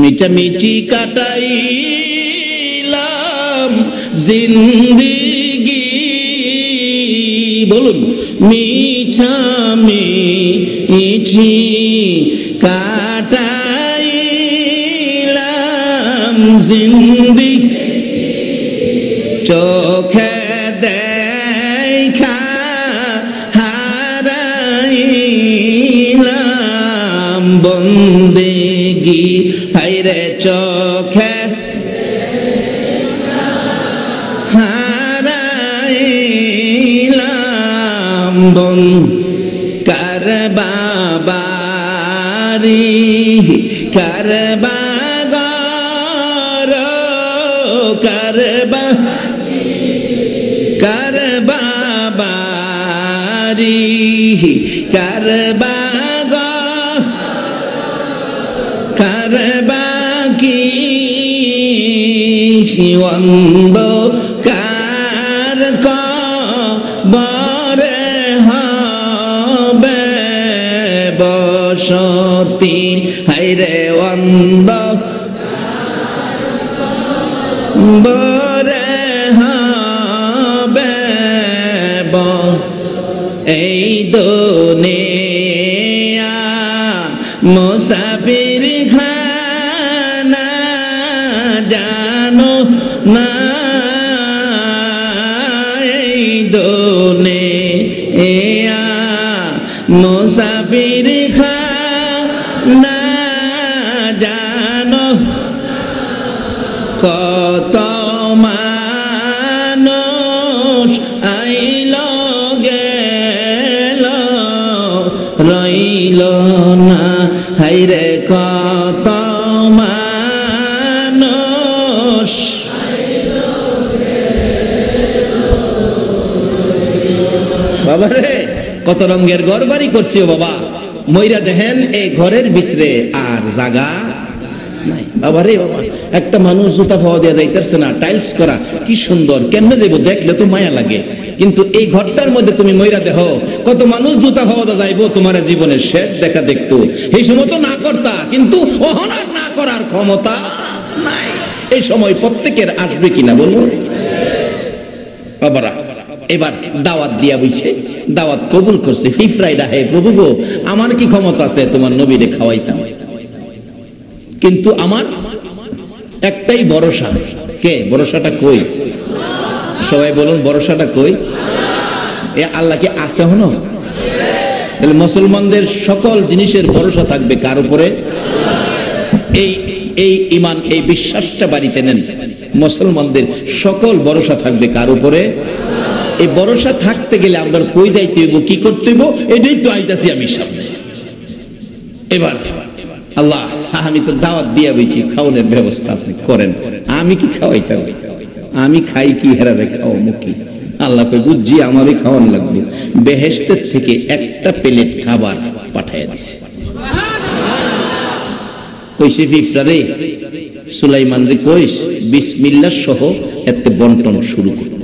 মিটামিটি কাটাইলাম জিন্দেগি, বলুন মিটামিটি কাটাইলাম জিন্দেগি, চোখে দেখা হারাইলাম বন্দেগি, হায়রে চোখে হারাইলাম বন কার বাবারি কার বাগার কার কার বাবারি কার বাগার কার বাকি অন্ধকার কবরে হবে বসতি, হায়রে অন্ধকারে হবে এই দুনিয়া মুসাফির খানা জানো না, এই দুনিয়া মুসাফির খানা জানো, কত মানুষ আইল গেল রইল না, হায়রে কত মানুষ বাবা রে, কত রঙের ঘর বাড়ি করছি বাবা, মইরা দেখেন এই ঘরের ভিতরে আর জায়গা নাই বাবা রে বাবা। একটা মানুষ জুতা পাওয়া দেওয়া যাইতেছে না, টাইলস করা কি সুন্দর, কেমনে দেবো, দেখলে তো মায়া লাগে, কিন্তু এই ঘরটার মধ্যে তুমি মইরা দেখো কত মানুষ জুতা পাওয়া যাইবো, তোমার জীবনের শেষ দেখা দেখতো, এই সময় তো না করতা, কিন্তু অহনার না করার ক্ষমতা নাই, এই সময় প্রত্যেকের আসবে কিনা বলুন বাবারা। এবার দাওয়াত দিয়া বইছে, দাওয়াত কবুল করছে, ফিফরাইডা হে প্রভু গো, আমার কি ক্ষমতা আছে তোমার নবীরে খাওয়াইতাম, কিন্তু আমার একটাই ভরসা, কে ভরসাটা কই, সবাই বলুন ভরসাটা কই, এ আল্লাহ কি আছে হনো, তাহলে মুসলমানদের সকল জিনিসের ভরসা থাকবে কার উপরে, এই এই ঈমান এই বিশ্বাসটা বাড়িতে নেন, মুসলমানদের সকল ভরসা থাকবে কার উপরে, এই ভরসা থাকতে গেলে আমরা কই যাইতে হইব, কি করতে হইব, এটাই তো আইতাছি আমি সামনে। এবার আল্লাহ আমি তো দাওয়াত দিয়া বইছি, খাওয়ানোর ব্যবস্থা আপনি করেন, আমি কি খাওয়াইতাম, আমি খাই কি হেরারে খাও মুখী, আল্লাহ কই বুঝছি আমারই খাওয়ানো লাগবে, বেহেশতের থেকে একটা প্লেট খাবার পাঠাইয়া দিছে, কইছে ফিফরারে সুলাইমান রে কইস বিসমিল্লাহ সহ এতে বন্টন শুরু করতে,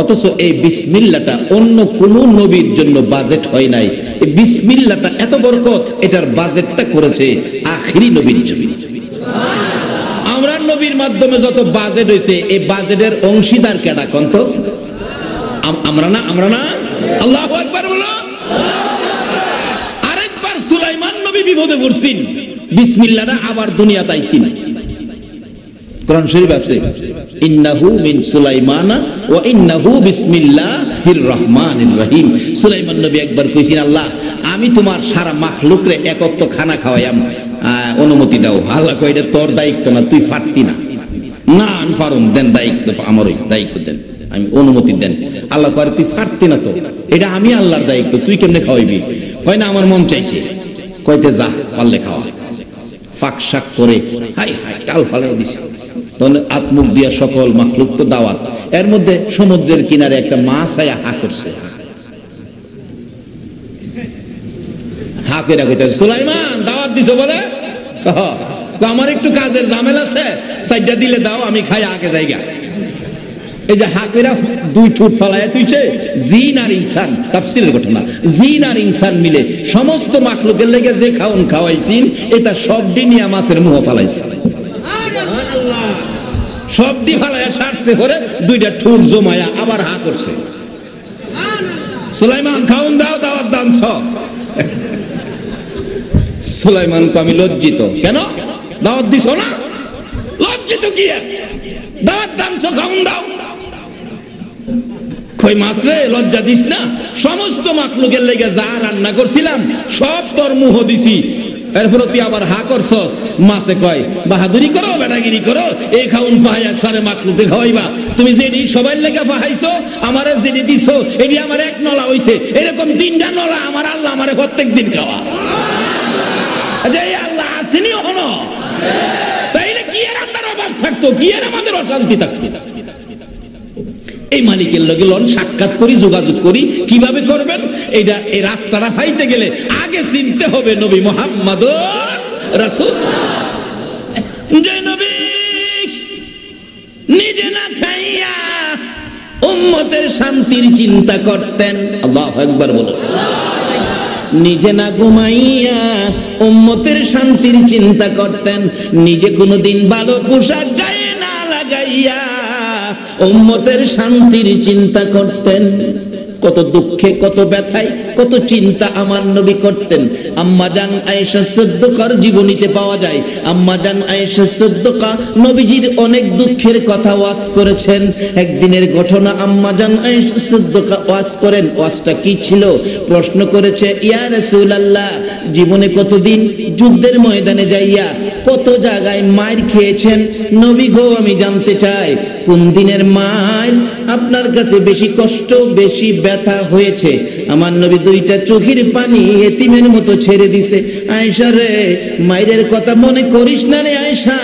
অথচ এই বিসমিল্লাহটা অন্য কোন নবীর জন্য বাজেট হয় নাই, এই বিসমিল্লাহটা এত বরকত, এটার বাজেটটা করেছে আখিরি নবীর জন্য। আমরা নবীর মাধ্যমে যত বাজেট হয়েছে, এই বাজেটের অংশীদার কেডা কোন তো, আমরা না, আমরা না, আল্লাহু আকবার বলো। আরেকবার সুলাইমান নবী বিপদে পড়ছেন, বিসমিল্লাহটা আবার দুনিয়াতে আইছেন, কোরআন শরীফ আছে ইন্নাহু মিন সুলাইমানা ওয়া ইন্নাহু বিসমিল্লাহির রহমানির রহিম। সুলাইমান নবী একবার কইছেন আল্লাহ আমি তোমার সারা মাখলুকরে এক ওয়াক্ত খানা খাওয়াইয়াম, অনুমতি দাও। আল্লাহ কয় এটা তোর দায়িত্ব না, তুই পারতি না। না আমি পারুম, দেন দায়িত্ব, আমারই দায়িত্ব দেন, আমি অনুমতি দেন। আল্লাহ কয় তুই পারতি না তো, এটা আমি আল্লাহর দায়িত্ব, তুই কেমনে খাওয়াইবি? কয় না আমার মন চাইছে। কইতে যা পারলে খাওয়া। ফাঁক শাক করে হাই হাই টাল ফালে দিছে, তখন আত্মুখ দিয়া সকল মাখলুক তো দাওয়াত। এর মধ্যে সমুদ্রের কিনারে একটা মাছ আয়া হা করছে, হা করে কইতেছে সুলাইমান দাওয়াত দিছো বলে, আমার একটু কাজের ঝামেলা আছে, সাইডটা দিলে দাও আমি খাই আগে জায়গা। এই যে হাকেরা দুই ঠোঁট ফালায় তুইছে, জিন আর ইনসান, তাফসীরের ঘটনা, জিন আর ইনসান মিলে সমস্ত মাখলুকের লেগে যে খাওন খাওয়াইছিন, এটা সব দিনিয়া মাছের মুহ ফালাইছে। সব দি ফালাইয়া সারছে পরে দুইটা ঠোঁট জমায়া আবার হা করছে। সুলাইমান খাওন দাও, দাওয়াত দানছ। সুলাইমান তো আমি লজ্জিত। কেন দাওয়াত দিছ না? লজ্জিত কি? দাওয়াত দানছ, খাওন দাও। কই মাছ রে, লজ্জা দিস না? সমস্ত মাখলুকের লেগে যা রান্না করছিলাম সব তোর মুহ দিছি, এরপর তুই আবার হা করছস। মাছে কয়, বাহাদুরি করো, বেটাগিরি করো, এই খাউন পাহাইয়া সারে মাখলুকে খাওয়াইবা। তুমি যেটি সবাই লেগে পাহাইছো, আমারে যেটি দিছো এটি আমার এক নলা হইছে, এরকম 3টা নলা আমার আল্লাহ আমারে প্রত্যেক দিন খাওয়া। আচ্ছা, এই আল্লাহ আসেনি হলো, তাইলে কি আর আমাদের অভাব থাকতো, কি আর আমাদের অশান্তি থাকতো? এই মালিকের লগে লন সাক্ষাৎ করি, যোগাযোগ করি। কিভাবে করবেন? এইটা এই রাস্তাটা পাইতে গেলে আগে চিনতে হবে নবী মুহাম্মদ রাসূল। যে নবী নিজে না খাইয়া উম্মতের শান্তির চিন্তা করতেন। আল্লাহু আকবার বলো। নিজে না ঘুমাইয়া উম্মতের শান্তির চিন্তা করতেন, নিজে কোনোদিন ভালো পোশাক গায়ে না লাগাইয়া উম্মতের শান্তির চিন্তা করতেন। কত দুঃখে, কত ব্যথায়, কত চিন্তা আমার নবী করতেন। আম্মা জান আয়েশা সিদ্দিকার জীবনীতে পাওয়া যায়। আম্মা জান আয়েশা সিদ্দিকা নবীজির অনেক দুঃখের কথা ওয়াজ করেছেন। একদিনের ঘটনা, আম্মা জান আয়েশা সিদ্দিকা ওয়াজ করেন। ওয়াজটা কি ছিল? প্রশ্ন করেছে, ইয়া রাসূলুল্লাহ, জীবনে কতদিন যুদ্ধের ময়দানে যাইয়া কত জায়গায় মার খেয়েছেন, নবী গো আমি জানতে চাই কোন দিনের মার আপনার কাছে বেশি কষ্ট, বেশি ব্যথা হয়েছে? আমার নবী দুইটা চোখের পানি এতিমের মতো ছেড়ে দিছে। আয়েশা রে, মায়ের কথা মনে করিস না রে আয়েশা,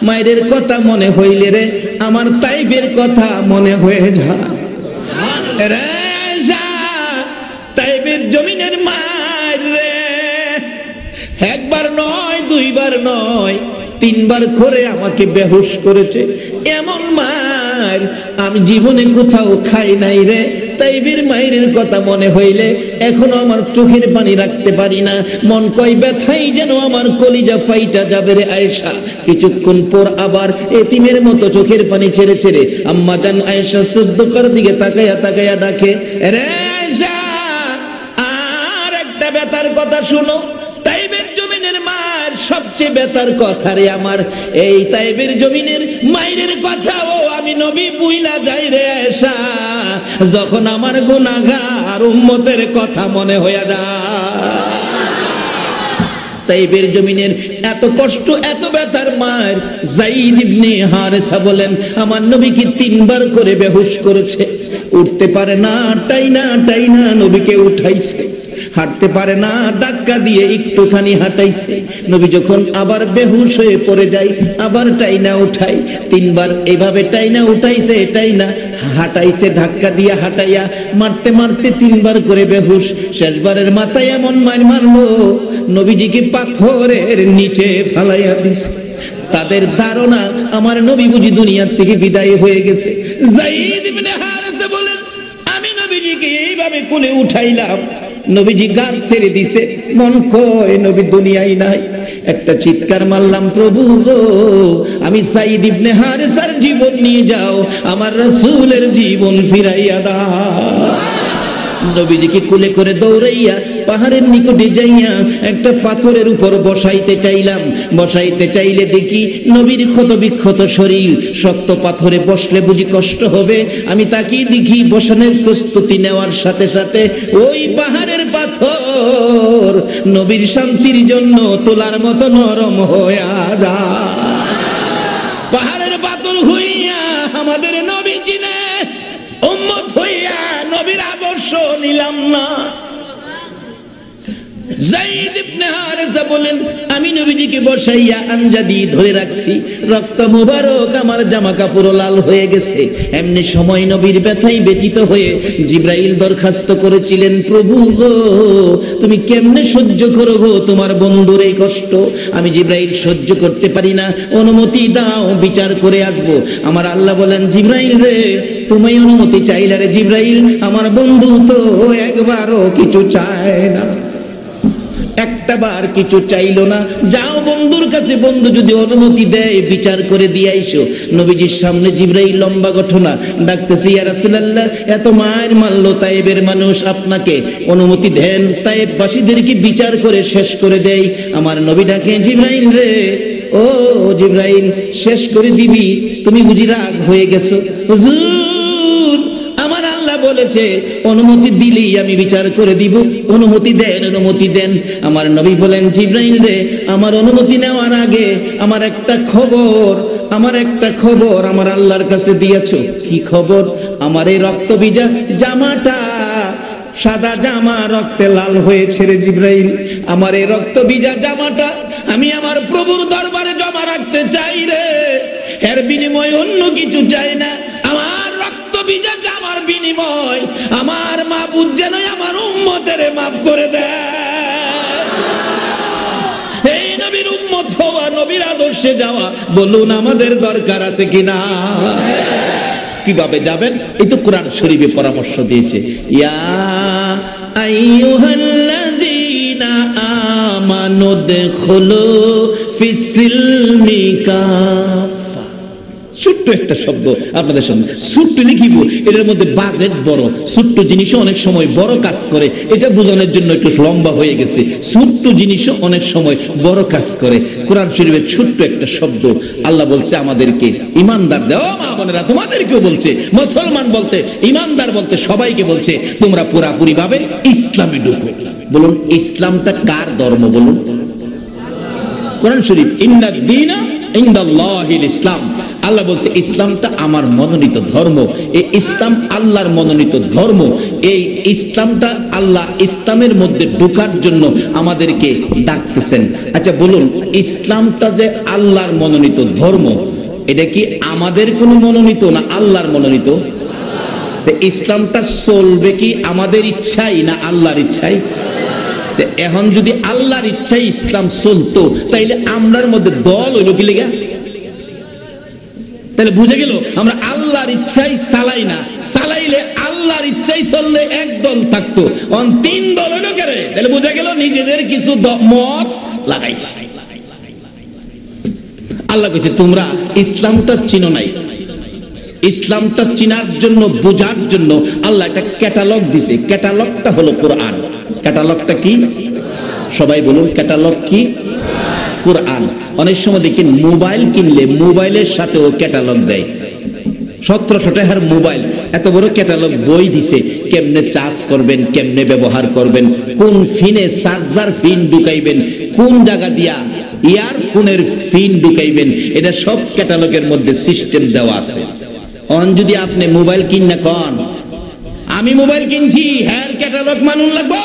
মায়ের কথা মনে হইলে রে আমার তাইফের কথা মনে হয়ে যা রে আয়েশা। তাইফের জমিনের মায়ের রে, একবার নয়, দুইবার নয়, 3বার করে আমাকে বেহুশ করেছে। এমন মার আমি জীবনে কোথাও খাই নাই রে। তাইফের মায়ের কথা মনে হইলে এখনো আমার চোখের পানি রাখতে পারি না। মন কয় ব্যথাই যেন আমার কলিজা ফাইটা যাবে রে আয়েশা। কিছুক্ষণ পর আবার এতিমের মতো চোখের পানি ছেড়ে ছেড়ে আম্মা জান আয়েশা সিদ্দিকার দিকে তাকাইয়া তাকাইয়া ডাকে, রে আয়েশা, আর একটা ব্যথার কথা শুনো। তাইফের জমিনের মার সবচেয়ে ব্যথার কথা রে আমার, এই তাইফের জমিনের মায়ের কথাও আমি নবী বুইলা যাই রে আয়েশা, যখন আমার গুনাহগার উম্মতের কথা মনে হইয়া যায়। তাইফের জমিনের এত কষ্ট, এত ব্যথার মার যায়েদ ইবনে হারেসা বলেন, আমার নবীকে 3বার করে বেহুশ করেছে। উঠতে পারে না, টাইনা টাইনা নবীকে উঠাইছে। হাঁটতে পারে না, ধাক্কা দিয়ে একটুখানি হাঁটাইছে। নবী যখন আবার বেহুশ হয়ে পড়ে যায়, আবার টাইনা উঠাই। 3বার এইভাবে টাইনা উঠাইছে, টাইনা হাঁটাইছে, ধাক্কা দিয়ে হাঁটাইয়া মারতে মারতে 3বার করে বেহুশ। শেষবারের মাথায় এমন মার মারলো, নবীজিকে পাথরের নিচে ফালাইয়া দিছে। তাদের ধারণা আমার নবী বুঝি দুনিয়ার থেকে বিদায় হয়ে গেছে। যায়েদ ইবনে হারেসা বলেন, আমি নবীজিকে এইভাবে কোলে উঠাইলাম, নবীজি গাছ ছেড়ে দিছে, মন কয় নবী দুনিয়ায় নাই। একটা চিৎকার মারলাম, প্রভু গো, আমি যায়েদ ইবনে হারেসার জীবন নিয়ে যাও, আমার রাসূলের জীবন ফিরাইয়া দাও। নবীজিকে কোলে করে দৌড়াইয়া পাহাড়ের নিকটে যাইয়া একটা পাথরের উপর বসাইতে চাইলাম। বসাইতে চাইলে দেখি নবীর ক্ষত বিক্ষত শরীর, শক্ত পাথরে বসলে বুঝি কষ্ট হবে। আমি তাকিয়ে দেখি বসানোর প্রস্তুতি নেওয়ার সাথে সাথে ওই পাহাড়ের পাথর নবীর শান্তির জন্য তোলার মতো নরম হইয়া যায়। পাহাড়ের পাথর হইয়া আমাদের নবী চিনে, উম্মত হইয়া নবীর আদর্শ নিলাম না। যায়েদ ইবনে হারেসা বলেন, আমি নবীজিকে বসাইয়া আঞ্জাদি ধরে রাখছি, রক্ত মুবারক আমার জামা কাপড় লাল হয়ে গেছে। এমনি সময় নবীর ব্যথায় ব্যথিত হয়ে জিবরাইল দরখাস্ত করেছিলেন, প্রভু গো, তুমি কেমনে সহ্য করো গো তোমার বন্ধুর এই কষ্ট? আমি জিবরাইল সহ্য করতে পারি না, অনুমতি দাও, বিচার করে আসবো। আমার আল্লাহ বলেন, জিবরাইল রে, তুমি অনুমতি চাইলে রে জিবরাইল, আমার বন্ধু তো একবারও কিছু চায় না, একটা বার কিছু চাইলো না। যাও বন্ধুর কাছে, বন্ধু যদি অনুমতি দেয় বিচার করে দিয়ে আইসো। নবীজির সামনে জিবরাইল লম্বা ঘটনা ডাকতেছে, ইয়া রাসূলুল্লাহ, এত মায়ের মারলো তায়েবের মানুষ, আপনাকে অনুমতি দেন তায়েববাসীদেরকে বিচার করে শেষ করে দেয়। আমার নবী ডাকে, জিবরাইল রে, ও জিবরাইল, শেষ করে দিবি? তুমি বুঝি রাগ হয়ে গেছো? হুজুর, আমার আল্লাহ বলেছে অনুমতি দিলেই আমি বিচার করে দিব, অনুমতি দেন, অনুমতি দেন। আমার নবী বলেন, জিবরাইল রে, আমার অনুমতি নেওয়ার আগে আমার একটা খবর আমার আল্লাহর কাছে দিয়েছো। কি খবর? আমার এই রক্ত ভিজা জামাটা, সাদা জামা রক্তে লাল হয়েছে রে জিবরাইল, আমার এই রক্ত ভিজা জামাটা আমি আমার প্রভুর দরবারে জমা রাখতে চাই রে, এর বিনিময় অন্য কিছু চাই না। আমার রক্ত ভিজা জামার বিনিময় আমার মাবুদ যেন আমার উম্মতের মাফ করে দেয়। এই নবীর উম্মত হওয়া, নবীর আদর্শে যাওয়া, বলুন আমাদের দরকার আছে কিনা? কিভাবে যাবেন? এই তো কোরআন শরীফে পরামর্শ দিয়েছে, ইয়া আইয়ুহাল্লাযীনা আমানু দুখুলু ফিস-সিলমি কাফা। ছোট্ট একটা শব্দ আপনাদের সামনে, ছোট্ট লিখিব, এটার মধ্যে বাজেট বড়। ছোট্ট জিনিসও অনেক সময় বড় কাজ করে, এটা বোঝানোর জন্য একটু লম্বা হয়ে গেছে। ছোট্ট জিনিসও অনেক সময় বড় কাজ করে। কোরআন শরীফের ছোট্ট একটা শব্দ, আল্লাহ বলছে আমাদেরকে ইমানদার দেও, মা বোনেরা তোমাদেরকেও বলছে, মুসলমান বলতে, ইমানদার বলতে সবাইকে বলছে, তোমরা পুরাপুরি ভাবে ইসলামে ঢুকো। বলুন, ইসলামটা কার ধর্ম? বলুন। কোরআন শরীফ, ইন্নাদ দীনা ইনদাল্লাহিল ইসলাম। আল্লাহ বলছে ইসলামটা আমার মনোনীত ধর্ম। এই ইসলাম আল্লাহর মনোনীত ধর্ম। এই ইসলামটা আল্লাহ ইসলামের মধ্যে ঢোকার জন্য আমাদেরকে ডাকতেছেন। আচ্ছা বলুন, ইসলামটা যে আল্লাহর মনোনীত ধর্ম, এটা কি আমাদের কোনো মনোনীত না আল্লাহর মনোনীত? ইসলামটা চলবে কি আমাদের ইচ্ছাই না আল্লাহর ইচ্ছাই? এখন যদি আল্লাহর ইচ্ছায় ইসলাম চলতো, তাইলে আমরার মধ্যে দল হইল কি লেগা? তাহলে বুঝে গেল আমরা আল্লাহর ইচ্ছাই চালাই না, চালাইলে আল্লাহর ইচ্ছাই চললে এক দল থাকতো, তিন দল হইল কেরে? তাহলে বুঝে গেল নিজেদের কিছু মত লাগাইছে। আল্লাহ কইছে তোমরা ইসলামটা চিনো নাই। ইসলামটা চিনার জন্য, বোঝার জন্য আল্লাহ একটা ক্যাটালগ দিছে। ক্যাটালগটা হলো কোরআন। ক্যাটালগটা কি? সবাই বলুন, ক্যাটালগ কি? কোরআন। অনেক সময় দেখি মোবাইল কিনলে মোবাইলের সাথেও ক্যাটালগ দেয়। 1700 টাকার মোবাইল, এত বড় ক্যাটালগ বই দিছে, কেমনে চার্জ করবেন, কেমনে ব্যবহার করবেন, কোন ফিনে চার্জার ফিন ঢুকাইবেন, কোন জায়গা দিয়া ইয়ারফোনের ফিন ঢুকাইবেন, এটা সব ক্যাটালগের মধ্যে সিস্টেম দেওয়া আছে। যদি আপনি মোবাইল কিনা কন আমি মোবাইল কিনছি, হ্যাঁ ক্যাটালগ মানুন লাগবো।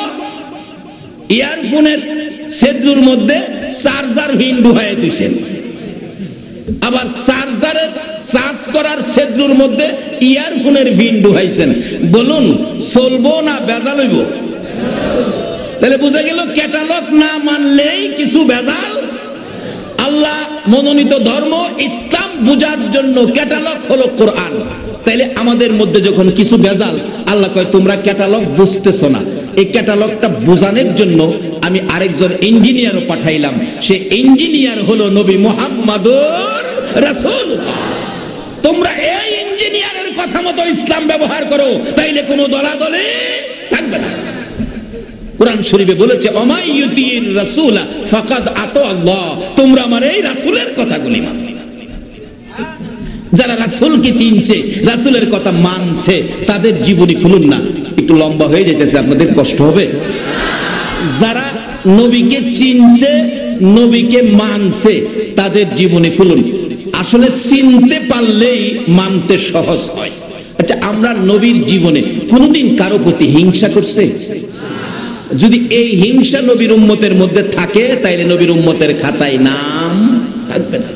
ইয়ারফোনের সেদ্রুর মধ্যে চার্জার ফিন ঢুকাই দিয়েছেন, আবার চার্জারের চার্জ করার সেদ্রুর মধ্যে ইয়ারফোনের ফিন ঢুকাইছেন। বলুন চলবো না ভেজাল হইব? তাহলে বুঝা গেল ক্যাটালগ না মানলেই কিছু ভেজাল। আল্লাহ মনোনীত ধর্ম ইসলাম বুঝার জন্য ক্যাটালগ হলো কোরআন। তাইলে আমাদের মধ্যে যখন কিছু ভেজাল, আল্লাহ কয় তোমরা ক্যাটালগ বুঝতেছো না। এই ক্যাটালগটা বোঝানোর জন্য আমি আরেকজন ইঞ্জিনিয়ারও পাঠাইলাম। সে ইঞ্জিনিয়ার হলো নবী মুহাম্মদুর রাসূলুল্লাহ। তোমরা এই ইঞ্জিনিয়ারের কথা মতো ইসলাম ব্যবহার করো, তাইলে কোনো দলাদলি থাকবে না। কোরআন শরীফে বলেছে অমাইয়ুতির রাসূলা ফাকাদ আতা আল্লাহ। তোমরা আমার এই রাসূলের কথাগুলি মানো। যারা রাসূলকে চিনছে, রাসূলের কথা মানছে, তাদের জীবনী খুলুন না। একটু লম্বা হয়ে যেতেছে, আপনাদের কষ্ট হবে। যারা নবীকে চিনছে, নবীকে মানছে, তাদের জীবনী খুলুন। আসলে চিনতে পারলেই মানতে সহজ হয়। আচ্ছা, আমরা নবীর জীবনে কোনদিন কারো প্রতি হিংসা করছে? যদি এই হিংসা নবীর উম্মতের মধ্যে থাকে তাইলে নবীর উম্মতের খাতায় নাম থাকবে না।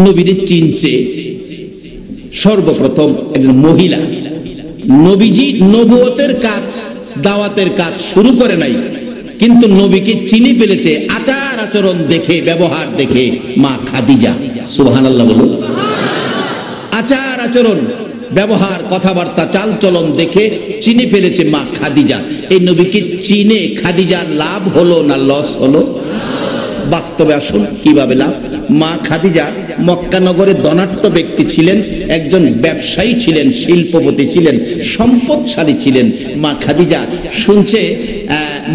নবীরে চিনছে সর্বপ্রথম একজন মহিলা। নবীজি নবুয়তের কাজ, দাওয়াতের কাজ শুরু করে নাই, কিন্তু নবীকে চিনি ফেলেছে আচার আচরণ দেখে, ব্যবহার দেখে মা খাদিজা। সুবহানাল্লাহ বলুন। আচার আচরণ, ব্যবহার, কথাবার্তা, চাল চলন দেখে চিনে ফেলেছে মা খাদিজা। এই নবীকে চিনে খাদিজার লাভ হলো না লস হলো? বাস্তবে আসুন কিভাবে লাভ। মা খাদিজা মক্কা নগরে ধনাঢ্য ব্যক্তি ছিলেন, একজন ব্যবসায়ী ছিলেন, শিল্পপতি ছিলেন, সম্পদশালী ছিলেন। মা খাদিজা শুনছে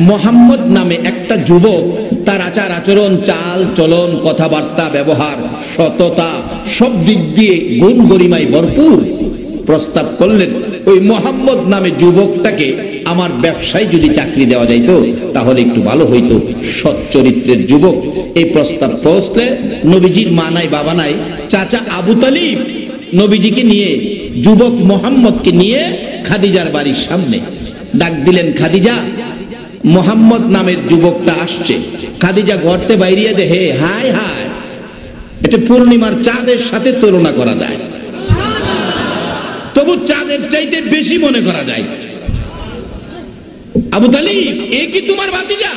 মোহাম্মদ নামে একটা যুবক, তার আচার আচরণ, চাল চলন, কথাবার্তা, ব্যবহার, সততা সব দিক দিয়ে গুণ গরিমায় ভরপুর। প্রস্তাব করলেন ওই মোহাম্মদ নামে যুবকটাকে আমার ব্যবসায় যদি চাকরি দেওয়া যাইত তাহলে একটু ভালো হইতো, সৎ চরিত্রের যুবক। এই প্রস্তাব পৌঁছলে নবীজির মা নাই বাবা নাই, চাচা আবু তালিব নবীজিকে নিয়ে, যুবক মোহাম্মদকে নিয়ে খাদিজার বাড়ির সামনে ডাক দিলেন, খাদিজা, মোহাম্মদ নামের যুবকটা আসছে। খাদিজা ঘরতে বাইরিয়ে দেহে, হায় হায়, এটা পূর্ণিমার চাঁদের সাথে তুলনা করা যায়, তবু চাঁদের চাইতে বেশি মনে করা যায়। আবু তালিব, এ কি তোমার ভাতিজা?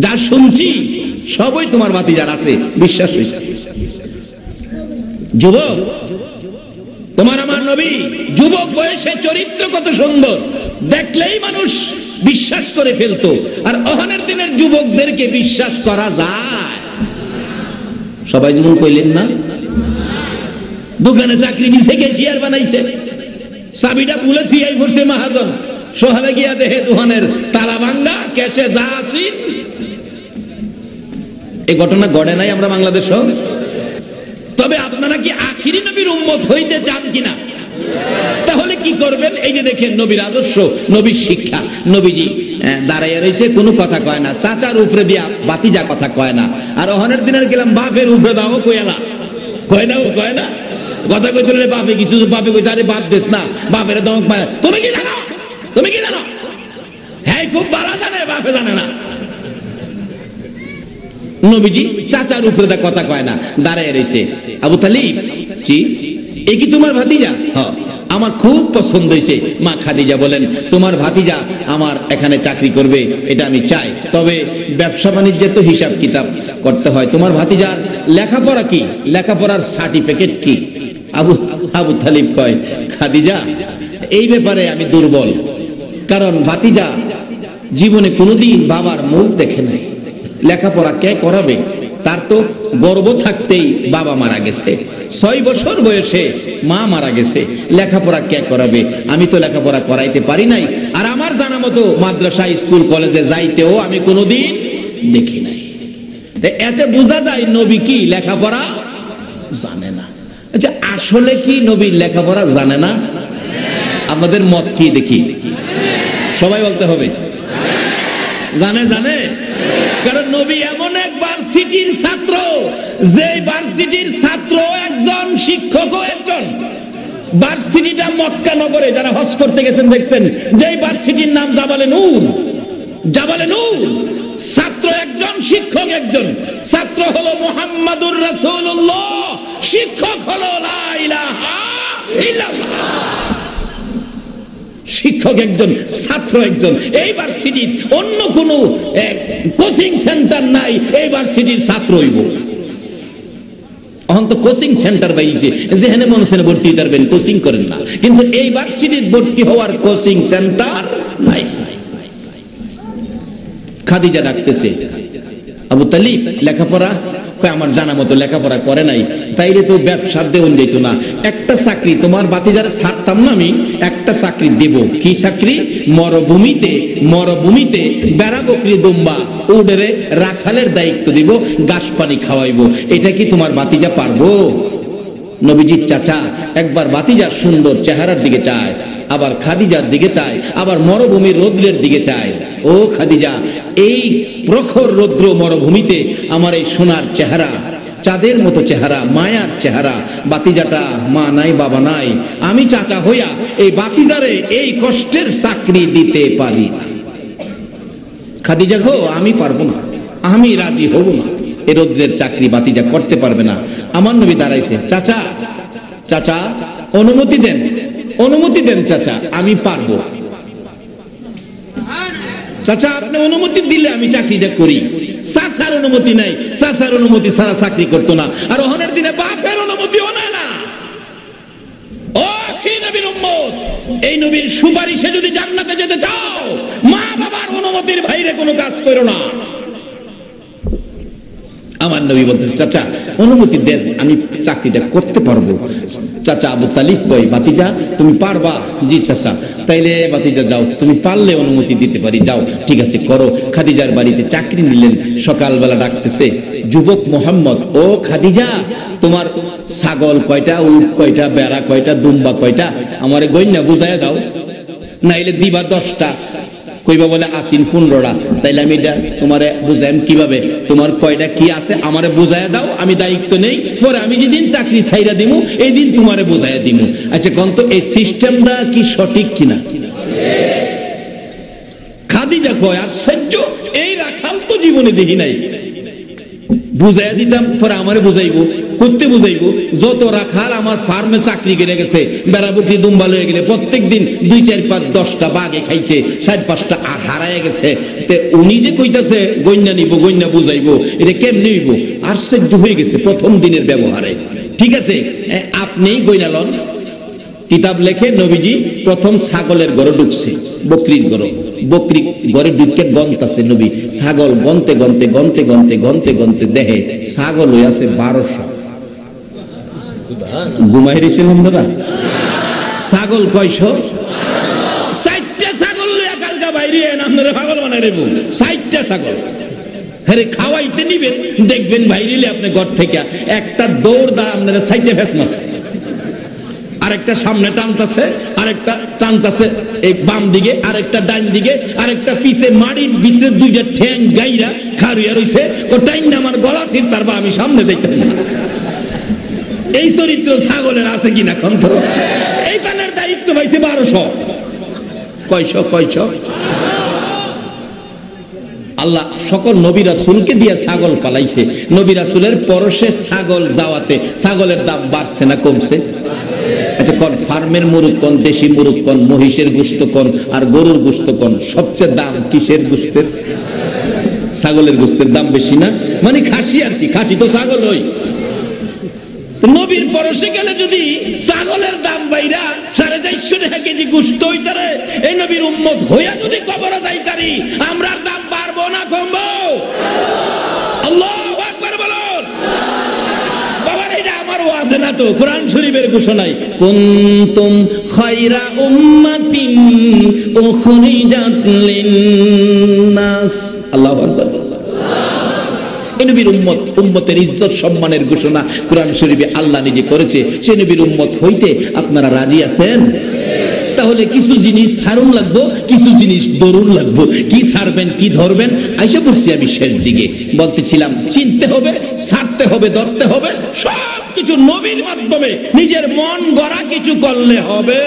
যা শুনছি সবই তোমার ভাতিজার আছে, বিশ্বাস হয়েছে। যুবক, তোমার আমার নবী যুবক বয়সে চরিত্র কত সুন্দর, দেখলেই মানুষ বিশ্বাস করে ফেলতো। আর অহনের দিনের যুবকদেরকে বিশ্বাস করা যায়? সবাই যেমন কইলেন না, দোকানে চাকরি দিছে, ক্যাশিয়ার বানাইছে, চাবিটা খুলে থিয়াই করছে মহাজন, সোহালে গিয়া দেহে দোকানের তালা ভাঙ্গা, ক্যাশে যা আছে। এই ঘটনা ঘটে নাই আমরা বাংলাদেশ। তবে আপনারা কি আখিরি নবীর উম্মত হইতে চান কিনা? তাহলে কি করবেন? এই যে দেখেন নবীর আদর্শ, নবীর শিক্ষা। নবীজি দাঁড়াইয়া রয়েছে, কোনো কথা কয় না, চাচার উপরে দিয়া বাতিজা কথা কয় না। আর অহনের দিনের গেলাম বাপের উপরে দাও, কয়লা কয় না, ও কয় না, কথা কইতে বাপে কিছু, বাপে কইছে আরে বাপ দেশ না, বাপের দমক মারে। তুমি কি জানো? তুমি কি জানো? হ্যাঁ, খুব ভালো জানে, বাপে জানে না। নবীজি চাচার উপরে কথা কয় না, দাঁড়ায় রয়েছে। আবু তালিব, জি, এ কি তোমার ভাতিজা? হ্যাঁ, আমার খুব পছন্দ হয়েছে। মা খাদিজা বলেন, তোমার ভাতিজা আমার এখানে চাকরি করবে, এটা আমি চাই, তবে ব্যবসা বাণিজ্যের তো হিসাব কিতাব করতে হয়। তোমার ভাতিজার লেখাপড়া কি? লেখাপড়ার সার্টিফিকেট কি? আবু তালিব কয়, খাদিজা, এই ব্যাপারে আমি দুর্বল, কারণ ভাতিজা জীবনে কোনোদিন বাবার মুখ দেখে নাই। লেখাপড়া কে করাবে? তার তো গর্ভ থাকতেই বাবা মারা গেছে, 6 বছর বয়সে মা মারা গেছে, লেখাপড়া কে করাবে? আমি তো লেখাপড়া করাইতে পারি নাই, আর আমার জানা মতো মাদ্রাসা, স্কুল, কলেজে যাইতেও আমি কোনোদিন দেখি নাই। এতে বোঝা যায় নবী কি লেখাপড়া জানে না। আচ্ছা, আসলে কি নবী লেখাপড়া জানে না? আপনাদের মত কি দেখি? সবাই বলতে হবে জানে। জানে, কারণ নবী এমন এক ভার্সিটির ছাত্র, যে ভার্সিটির ছাত্র একজন শিক্ষকও একজন। ভার্সিটিটা মক্কা নগরে, যারা হজ করতে গেছেন দেখছেন, যে ভার্সিটির নাম জাবালে নূর। জাবালে নূর, ছাত্র একজন, শিক্ষক একজন। ছাত্র হলো মুহাম্মাদুর রাসূলুল্লাহ, শিক্ষক হলো লা ইলাহা ইল্লাল্লাহ। শিক্ষক একজন, ছাত্র একজন। এই ভার্সিটির অন্য কোন কোচিং সেন্টার নাই, এই ভার্সিটির ছাত্র হইব। এখন তো কোচিং সেন্টার বাইছে, যেখানে মনে হচ্ছে ভর্তি করবেন, কোচিং করেন না, কিন্তু এই ভার্সিটির ভর্তি হওয়ার কোচিং সেন্টার নাই। খাদিজা ডাকতেছে, আবু তালিব লেখাপড়া? আমার জানা মতো লেখাপড়া করে নাই, তাইলে তো ব্যবসা দেওয়া যেত না। একটা চাকরি তোমার ভাতিজারে ছাড়তাম না, আমি একটা চাকরি দেব। কি চাকরি? মরভূমিতে বেড়া, বকরি, দুম্বা, উডেরে রাখালের দায়িত্ব দিব, ঘাস পানি খাওয়াইব। এটা কি তোমার ভাতিজা পারবো? নবীজির চাচা একবার ভাতিজার সুন্দর চেহারার দিকে চায়, আবার খাদিজার দিকে চায়, আবার মরুভূমির রৌদ্রের দিকে চায়। ও খাদিজা, এই প্রখর রৌদ্র মরুভূমিতে আমার এই সোনার চেহারা, চাঁদের মতো চেহারা, মায়ার চেহারা, ভাতিজাটা মা নাই বাবা নাই, আমি চাচা হইয়া এই বাতিজারে এই কষ্টের চাকরি দিতে পারি না। খাদিজা গো, আমি পারবো না, আমি রাজি হব না, এ রৌদ্রের চাকরি বাতিজা করতে পারবে না। আমার নবী দাঁড়াইছে, চাচা চাচা অনুমতি দেন, অনুমতি দেন চাচা, আমি পারবো। চাচা আপনি অনুমতি দিলে আমি চাকরিটা করি। চাচার অনুমতি নাই, চাচার অনুমতি ছাড়া চাকরি করতো না। আর ওহনের দিনে বাপের অনুমতিও নেয় না। ও কি নবীর উম্মত, এই নবীর সুপারিশে যদি জান্নাতে যেতে চাও, মা বাবার অনুমতির বাইরে কোনো কাজ করো না। আমার নবী বলতেছে, চাচা অনুমতি দেন, আমি চাকরিটা করতে পারবো। চাচা আবু তালিব কই, বাতিজা তুমি পারবা? জি চাচা। তাইলে বাতিজা যাও, তুমি পারলে অনুমতি দিতে পারি, যাও। ঠিক আছে করো। খাদিজার বাড়িতে চাকরি নিলেন। সকালবেলা ডাকতেছে, যুবক মোহাম্মদ, ও খাদিজা তোমার ছাগল কয়টা, উট কয়টা, বেড়া কয়টা, দুম্বা কয়টা, আমারে গইনা বুঝাইয়া দাও, নাইলে দিবা 10টা। কইবা বলে আসিন 15টা। তাইলে আমি তোমারে বুঝাইম কিভাবে, তোমার কয়টা কি আছে আমারে বুঝাইয়া দাও, আমি দায়িত্ব নেই, পরে আমি যেদিন চাকরি ছাইরা দিমু এই দিন তোমারে বুঝাইয়া দিমু। আচ্ছা কোন তো এই সিস্টেমটা কি সঠিক কিনা? খাদিজা কয়, আশ্চর্য, এই রাখাল তো জীবনে দেখি নাই। বুঝাইয়া দিতাম, পরে আমারে বুঝাইবো, করতে বুঝাইবো। যত রাখাল আমার ফার্মে চাকরি করে গেছে, বেড়া বকরি দুম্বা লয়ে গেলে প্রত্যেক দিন 2, 4, 5, 10টা বাঘে খাইছে, 4-5টা হারায় গেছে। উনি যে কইতাছে গইনা নিব, গইনা বুঝাইবো, এটা কেমনি হইব? আশ্চর্য হয়ে গেছে প্রথম দিনের ব্যবহারে। ঠিক আছে, আপনি গইনা লন। কিতাব লেখে নবীজি প্রথম ছাগলের ঘরে ঢুকছে, বকরির ঘরে। বকরি ঘরে ঢুকে গন্তাছে নবী, ছাগল গনতে গনতে গনতে গনতে গনতে গনতে দেখে ছাগল হয়ে আছে 1200। ঘুমাই রেছিলেন দাদা? ছাগল কয়শো? 4টা ছাগল লইয়া কালকা বাইরে আপনারা পাগল বানাই দেব। 4টা ছাগল আরে খাওয়াইতে নিবেন, দেখবেন বাইরে আপনি ঘর থেকে একটা দৌড় দা আপনারা সাইডে ফেস মারছে, আরেকটা সামনে টানতেছে, আরেকটা টানতেছে এই বাম দিকে, আরেকটা ডাইন দিকে, আরেকটা পিছে মাড়ির ভিতরে 2টা ঠ্যাং গাইরা খাড়িয়া রইছে। টাইম না আমার গলা ঠিক, তারপর আমি সামনে দেখতে না। এই চরিত্র ছাগলের আছে কিনা কন্ত? এই পানের দায়িত্ব পাইছে 1200। কয়শো? আল্লাহ সকল নবী রাসূলকে দিয়ে ছাগল পালাইছে। নবী রাসূলের পরশে ছাগল যাওয়াতে ছাগলের দাম বাড়ছে না কমছে? আচ্ছা কোন ফার্মের মুরগ কোন, দেশি মুরগ কোন, মহিষের গোশত কোন, আর গরুর গোশত কোন? সবচেয়ে দাম কিসের গোশতের? ছাগলের গোশতের দাম বেশি না? মানে খাসি আর কি, খাসি তো ছাগল হই। নবীর পরশে গেলে যদি ছাগলের দাম বাইরা 450 টাকা কেজি গোশত হইতারে, এই নবীর উম্মত হইয়া যদি কবরে যাইতারি, আমরা দাম বাড়বো না কমবো? আল্লাহু আকবার বলুন। বাবার এটা আমার ওয়াজ না তো, কোরআন শরীফের ঘোষণায়, কুনতুম খায়রা উম্মাতিন উখরিজাত লিন-নাস। আল্লাহু আকবার। এই নবীর উম্মত, উম্মতের ইজ্জত সম্মানের ঘোষণা কোরআন শরীফে আল্লাহ নিজে করেছে। সেই নবীর উম্মত হইতে আপনারা রাজি আছেন? তাহলে কিছু জিনিস ছাড়ুন লাগবো, কিছু জিনিস ধরুন লাগবো। কি ছাড়বেন, কি ধরবেন? আইসা পড়ছি আমি শেষ দিকে। বলতেছিলাম চিনতে হবে, ছাড়তে হবে, ধরতে হবে, সব কিছু নবীর মাধ্যমে নিজের মন গড়া কিছু করলে হবে